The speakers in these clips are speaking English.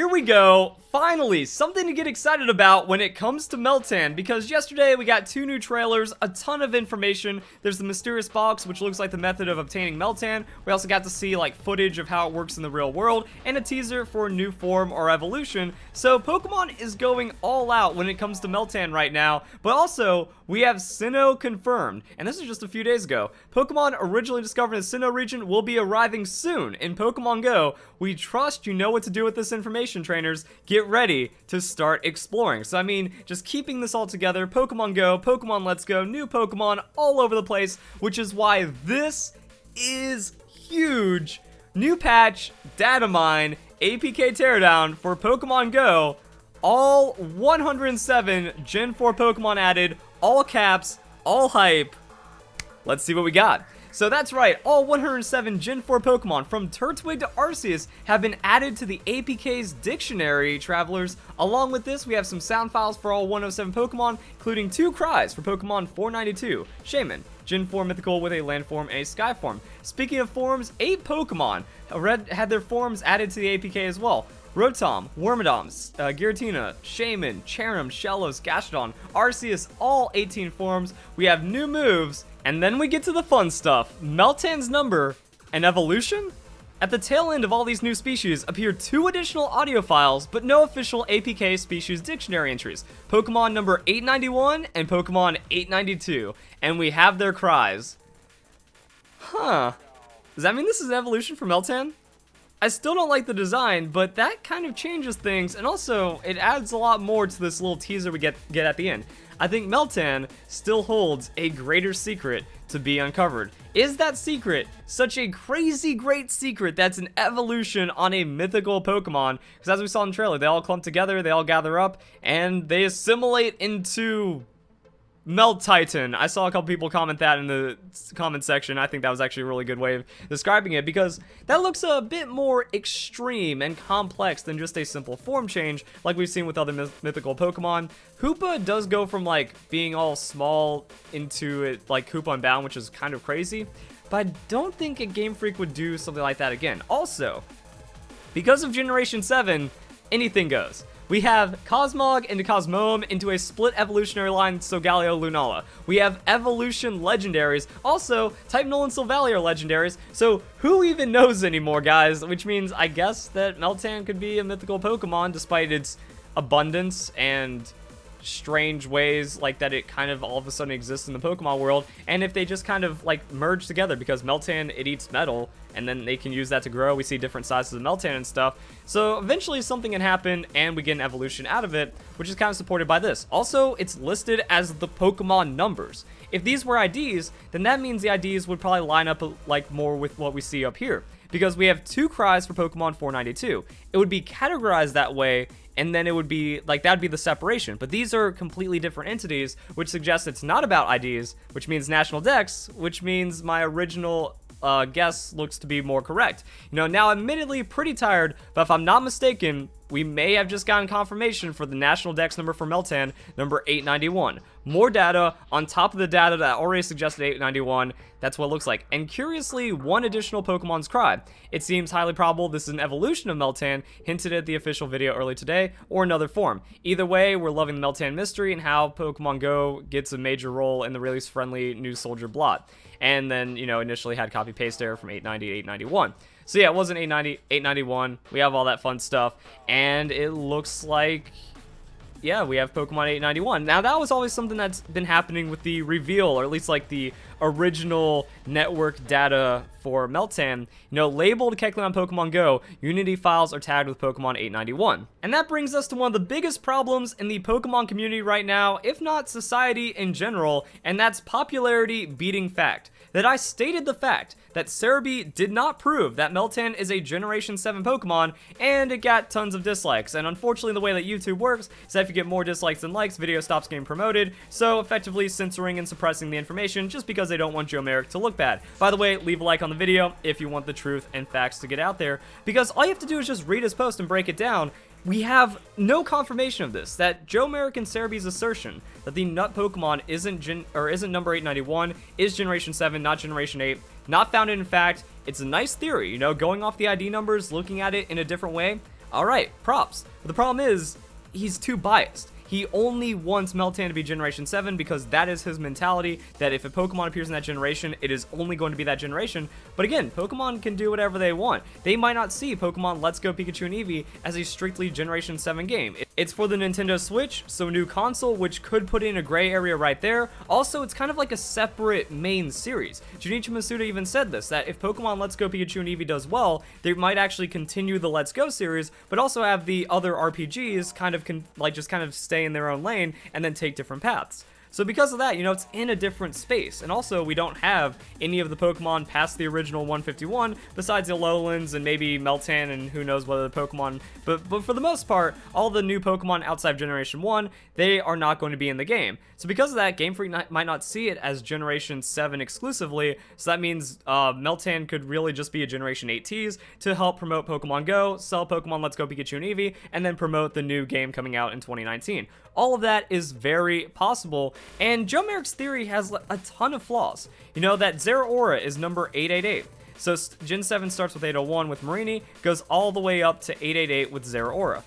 here we go. Finally, something to get excited about when it comes to Meltan, because yesterday we got 2 new trailers, a ton of information. There's the mysterious box, which looks like the method of obtaining Meltan. We also got to see like footage of how it works in the real world, and a teaser for a new form or evolution. So Pokemon is going all out when it comes to Meltan right now, but also we have Sinnoh confirmed, and this is just a few days ago. Pokemon originally discovered in the Sinnoh region will be arriving soon in Pokemon Go. We trust you know what to do with this information, trainers. Get ready to start exploring. So I mean, just keeping this all together, Pokemon Go, Pokemon Let's Go, new Pokemon all over the place, which is why this is huge. New patch, Datamine, APK teardown for Pokemon Go, all 107 Gen 4 Pokemon added, all caps, all hype. Let's see what we got. So that's right, all 107 Gen 4 Pokemon from Turtwig to Arceus have been added to the APK's dictionary, travelers. Along with this, we have some sound files for all 107 Pokemon, including 2 cries for Pokemon 492, Shaman, Gen 4 Mythical with a land form and a sky form. Speaking of forms, 8 Pokemon had their forms added to the APK as well. Rotom, Wormadam, Giratina, Shaman, Cherim, Shellos, Gastrodon, Arceus, all 18 forms. We have new moves, and then we get to the fun stuff. Meltan's number and evolution? At the tail end of all these new species appear 2 additional audio files, but no official APK species dictionary entries. Pokemon number 891 and Pokemon 892, and we have their cries. Huh. Does that mean this is an evolution for Meltan? I still don't like the design, but that kind of changes things, and also it adds a lot more to this little teaser we get at the end. I think Meltan still holds a greater secret to be uncovered. Is that secret such a crazy great secret that's an evolution on a mythical Pokemon? Because as we saw in the trailer, they all clump together, they all gather up, and they assimilate into Meltitan. I saw a couple people comment that in the comment section. I think that was actually a really good way of describing it, because that looks a bit more extreme and complex than just a simple form change like we've seen with other mythical Pokemon. Hoopa does go from like being all small into it like Hoopa Unbound, which is kind of crazy, but I don't think a Game Freak would do something like that again. Also, because of Generation 7, anything goes. We have Cosmog into Cosmoem into a split evolutionary line, Solgaleo Lunala. We have evolution legendaries. Also, Type Null and Sylvalia are legendaries. So who even knows anymore, guys? Which means I guess that Meltan could be a mythical Pokemon despite its abundance and strange ways like that it kind of all of a sudden exists in the Pokemon world. And if they just kind of like merge together, because Meltan, it eats metal, and then they can use that to grow. We see different sizes of Meltan and stuff. So eventually something can happen and we get an evolution out of it, which is kind of supported by this. Also, it's listed as the Pokemon numbers. If these were IDs, then that means the IDs would probably line up like more with what we see up here, because we have 2 cries for Pokemon 492. It would be categorized that way, and then it would be like that'd be the separation. But these are completely different entities, which suggests it's not about IDs, which means national dex, which means my original guess looks to be more correct. You know, now admittedly pretty tired, but if I'm not mistaken, we may have just gotten confirmation for the national dex number for Meltan, number 891. More data on top of the data that already suggested 891. That's what it looks like. And curiously, 1 additional Pokemon's cry. It seems highly probable this is an evolution of Meltan, hinted at the official video early today, or another form. Either way, we're loving the Meltan mystery and how Pokemon Go gets a major role in the release-friendly new Soldier Blot. And then, you know, initially had copy-paste error from 890 to 891. So yeah, it wasn't 890, 891. We have all that fun stuff, and it looks like, yeah, we have Pokemon 891. Now, that was always something that's been happening with the reveal, or at least like the original network data for Meltan. You know, labeled Kecleon Pokemon Go, Unity files are tagged with Pokemon 891. And that brings us to one of the biggest problems in the Pokemon community right now, if not society in general, and that's popularity beating fact. That I stated the fact that Cerebi did not prove that Meltan is a Generation 7 Pokemon, and it got tons of dislikes. And unfortunately, the way that YouTube works is that if you get more dislikes than likes, video stops getting promoted, so effectively censoring and suppressing the information just because they don't want Joe Merrick to look bad. By the way, leave a like on the video if you want the truth and facts to get out there, because all you have to do is just read his post and break it down. We have no confirmation of this, that Joe Merrick and Cerebi's assertion that the nut Pokemon isn't number 891, is Generation 7, not Generation 8, not founded in fact. It's a nice theory, you know, going off the ID numbers, looking at it in a different way. Alright, props. But the problem is, he's too biased. He only wants Meltan to be Generation 7 because that is his mentality, that if a Pokemon appears in that generation, it is only going to be that generation. But again, Pokemon can do whatever they want. They might not see Pokemon Let's Go Pikachu and Eevee as a strictly Generation 7 game. It's for the Nintendo Switch, so new console, which could put in a gray area right there. Also, it's kind of like a separate main series. Junichi Masuda even said this, that if Pokemon Let's Go Pikachu and Eevee does well, they might actually continue the Let's Go series, but also have the other RPGs kind of stay in their own lane and then take different paths. So because of that, it's in a different space. And also, we don't have any of the Pokemon past the original 151, besides the Alolands and maybe Meltan and who knows what other Pokemon. But for the most part, all the new Pokemon outside of Generation 1, they are not going to be in the game. So because of that, Game Freak might not see it as Generation 7 exclusively, so that means Meltan could really just be a Generation 8 tease to help promote Pokemon Go, sell Pokemon Let's Go Pikachu and Eevee, and then promote the new game coming out in 2019. All of that is very possible, and Joe Merrick's theory has a ton of flaws. That Zeraora is number 888. So Gen 7 starts with 801 with Marini, goes all the way up to 888 with Zeraora.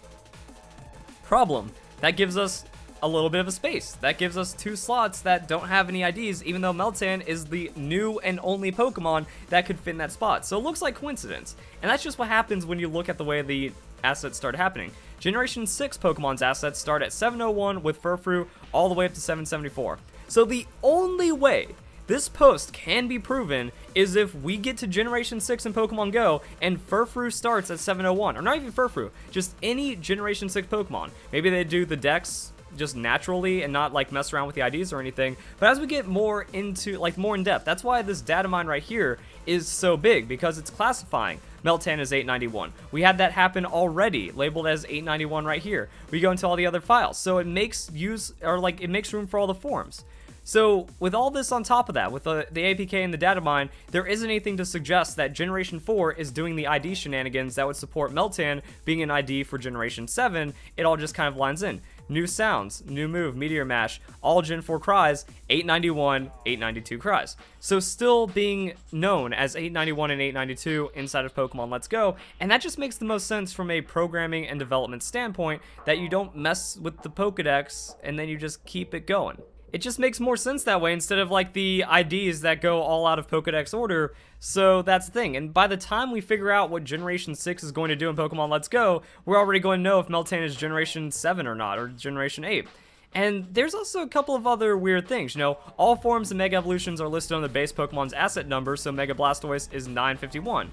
Problem, that gives us a little bit of a space. That gives us 2 slots that don't have any IDs, even though Meltan is the new and only Pokemon that could fit in that spot. So it looks like coincidence. And that's just what happens when you look at the way the assets start happening. Generation 6 Pokemon's assets start at 701 with Furfrou all the way up to 774. So the only way this post can be proven is if we get to Generation 6 in Pokemon Go and Furfrou starts at 701. Or not even Furfrou, just any Generation 6 Pokemon. Maybe they do the Dex just naturally and not mess around with the IDs or anything. But as we get more into more in depth, that's why this data mine right here is so big, because it's classifying Meltan as 891. We had that happen already, labeled as 891 right here. We go into all the other files, so it makes it makes room for all the forms. So with all this on top of that, with the APK and the data mine, there isn't anything to suggest that Generation 4 is doing the ID shenanigans that would support Meltan being an ID for Generation 7. It all just kind of lines in. New sounds, new move, Meteor Mash, all Gen 4 cries, 891, 892 cries. So still being known as 891 and 892 inside of Pokemon Let's Go, and that just makes the most sense from a programming and development standpoint, that you don't mess with the Pokedex and then you just keep it going. It just makes more sense that way instead of the IDs that go all out of Pokedex order. So that's the thing. And by the time we figure out what Generation 6 is going to do in Pokemon Let's Go, we're already going to know if Meltan is Generation 7 or not, or Generation 8. And there's also a couple of other weird things. All forms and Mega Evolutions are listed on the base Pokemon's asset number, so Mega Blastoise is 951.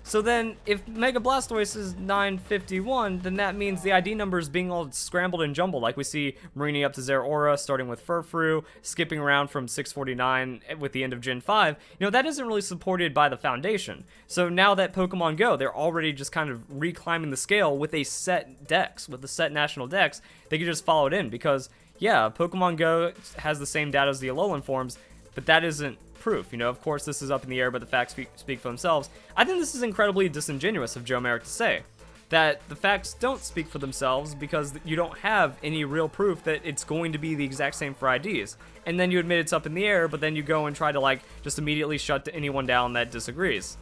So then, if Mega Blastoise is 951, then that means the ID number is being all scrambled and jumbled, like we see Marini up to Zeraora, starting with Furfrou, skipping around from 649 with the end of Gen 5. That isn't really supported by the Foundation. So now that Pokemon Go, they're already just kind of reclimbing the scale with a set dex, with the set national dex, they can just follow it in, because, yeah, Pokemon Go has the same data as the Alolan forms, but that isn't proof. Of course this is up in the air, but the facts speak for themselves. I think this is incredibly disingenuous of Joe Merrick to say that the facts don't speak for themselves, because you don't have any real proof that it's going to be the exact same for IDs. And then you admit it's up in the air, but then you go and try to just immediately shut anyone down that disagrees.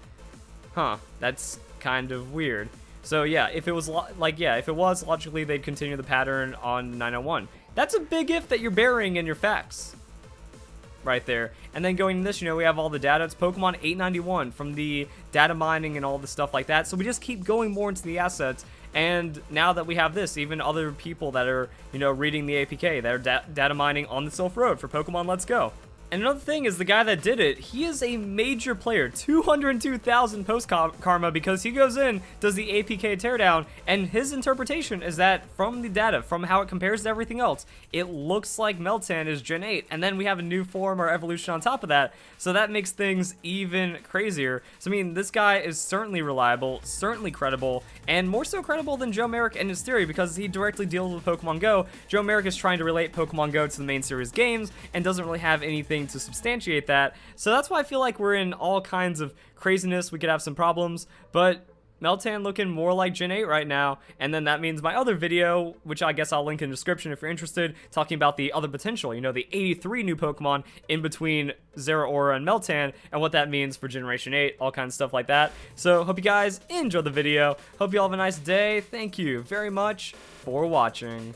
That's kind of weird. So yeah, if it was logically they'd continue the pattern on 901. That's a big if that you're burying in your facts right there. And then going to this, we have all the data. It's Pokemon 891 from the data mining and all the stuff like that. So we just keep going more into the assets. And now that we have this, even other people that are, reading the APK, that are data mining on the Sylph Road for Pokemon Let's Go. And another thing is, the guy that did it, he is a major player, 202,000 post karma, because he goes in, does the APK teardown, and his interpretation is that from the data, from how it compares to everything else, it looks like Meltan is Gen 8, and then we have a new form or evolution on top of that, so that makes things even crazier. So I mean, this guy is certainly reliable, certainly credible, and more so credible than Joe Merrick and his theory, because he directly deals with Pokemon Go. Joe Merrick is trying to relate Pokemon Go to the main series games, and doesn't really have anything to substantiate that. So that's why I feel like we're in all kinds of craziness. We could have some problems, but Meltan looking more like Gen 8 right now, and then that means my other video, which I guess I'll link in the description if you're interested, talking about the other potential, you know, the 83 new Pokemon in between Zeraora and Meltan, and what that means for Generation 8, all kinds of stuff like that. So, hope you guys enjoyed the video. Hope you all have a nice day. Thank you very much for watching.